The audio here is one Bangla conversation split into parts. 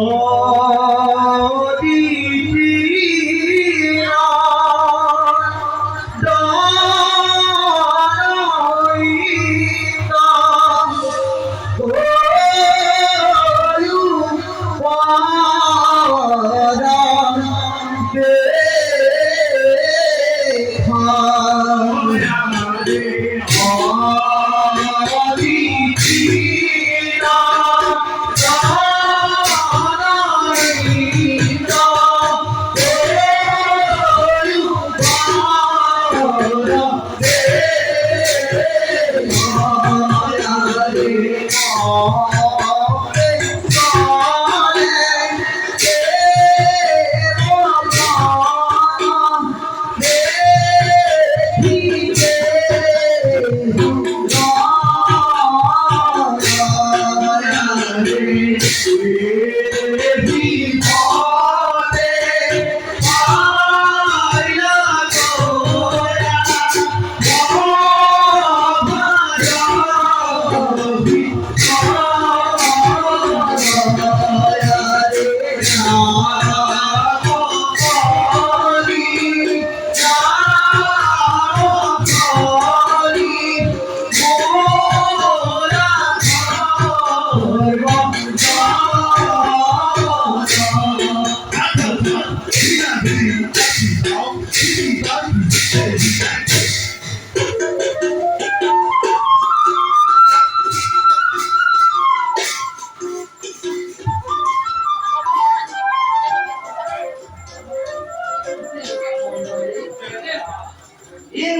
In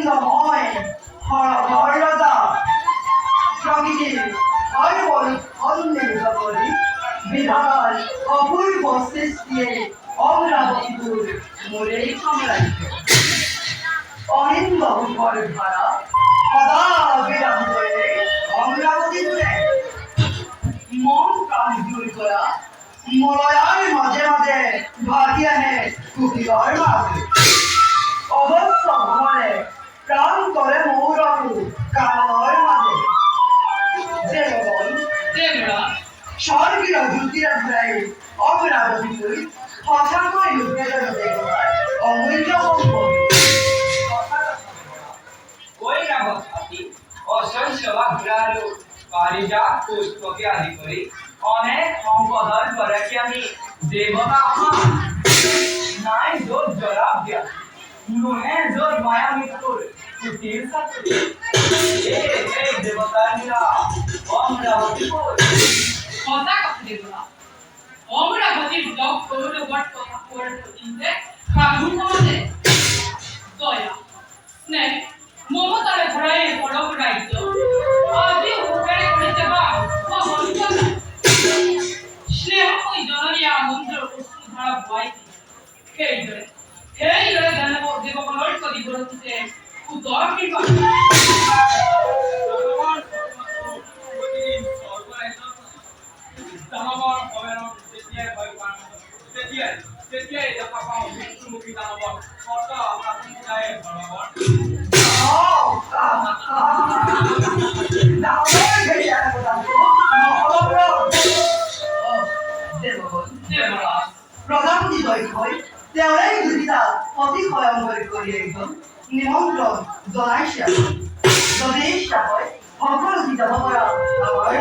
the morning, হরদা প্রকৃতির অনির্মিত করি বিধাতার অপূর্ব সৃষ্টিয়ে অমরাবতীপুর মোড়ে সাম্রাজ্য অনিন্দ উপর ধারা সদা বিরাম করে অমরাবতীপুরে মন প্রাণ জুড় করা মলয়ার মাঝে মাঝে ভাটিয়ানে কুকির মাঝে অবশ্য ভ্রমণে প্রাণ করে মৌরবু কালর মাঝে স্বর্গীয় যুক্তিরা ঘুরাই অমরাবতীপুর হঠাৎ যুদ্ধের দেখবার অমূল্য সম্পদ ওই রাবতী অশস্য ঘুরালো পারিজাত পুষ্পকে আদি করি অনেক সম্পদর করে কি আমি দেবতা আমার নাই জোর জরাব দিয়া নুহে জোর মায়া মৃত্যুর কুটির সাথে এই দেবতারা অমরাবতীপুর কথা কথা দেবতা অমরাবতীর জগ করল বট করে চিনতে কাহুন আমাদের দয়া স্নেহ মমতারে ভরাই পড়ক রাজ্য আদি উপকারে করিতে বা মহিমা স্নেহ ওই জননী আনন্দ অশ্রু ধারা বইতে সেই জোরে জানব দেবগণের কদি বলতে উদর কৃপা দানবর হবে না তেতিয়াই ভয় পান তেতিয়াই দেখা পাও মৃত্যুমুখী দানবর কত আমরা সমুদায় বরাবর প্রধান বিজয় হয় তেওঁরাই দুটিটা অতি ভয়ঙ্কর করি একদম নিমন্ত্রণ জনাইছে যদি ইচ্ছা হয় সকল যাব পৰা আমাৰ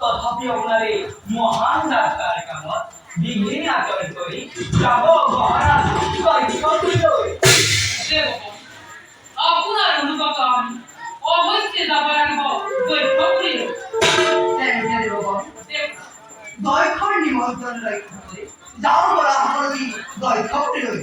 তথাপি আপনারে মহান ডাক্তার কামত বিঘ্ন আচরণ করি যাব মহারাজ আপনার অনুগত আমি অবশ্যই যাব রাখব দৈক্ষর নিমন্ত্রণ রক্ষা করে যাও বলা সকলকে দৈক্ষটি রই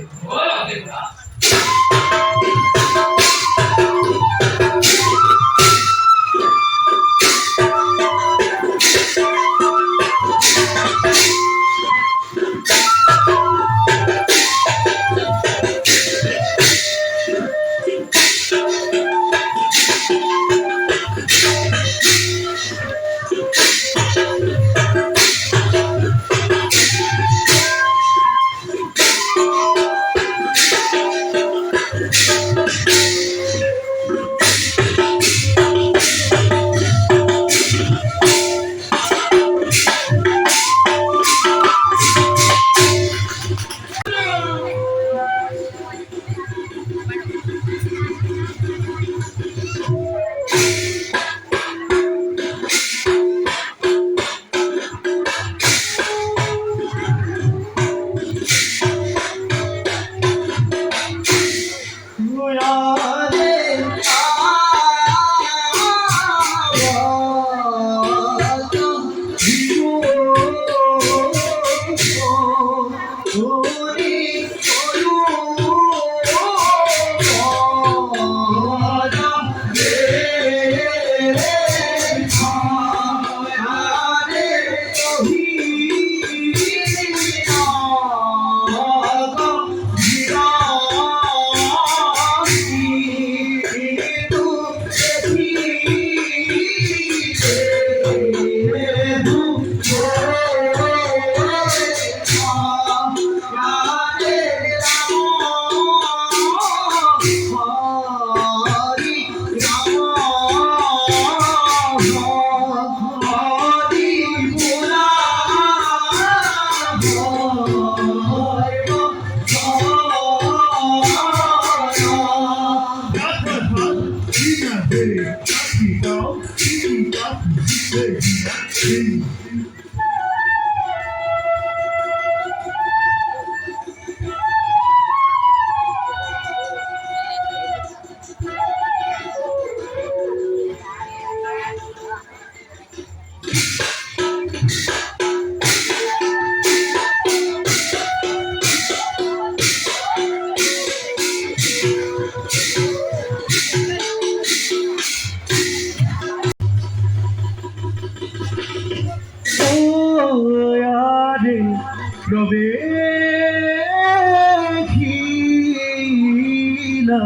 প্রবেখিলা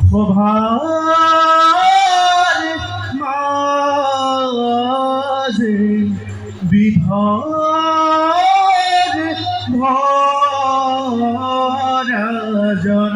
সভার মাঝে বিধর ভরা জন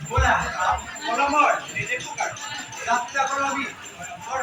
बोला, बोला मोर, ये देखो कर, रात का करो अभी, और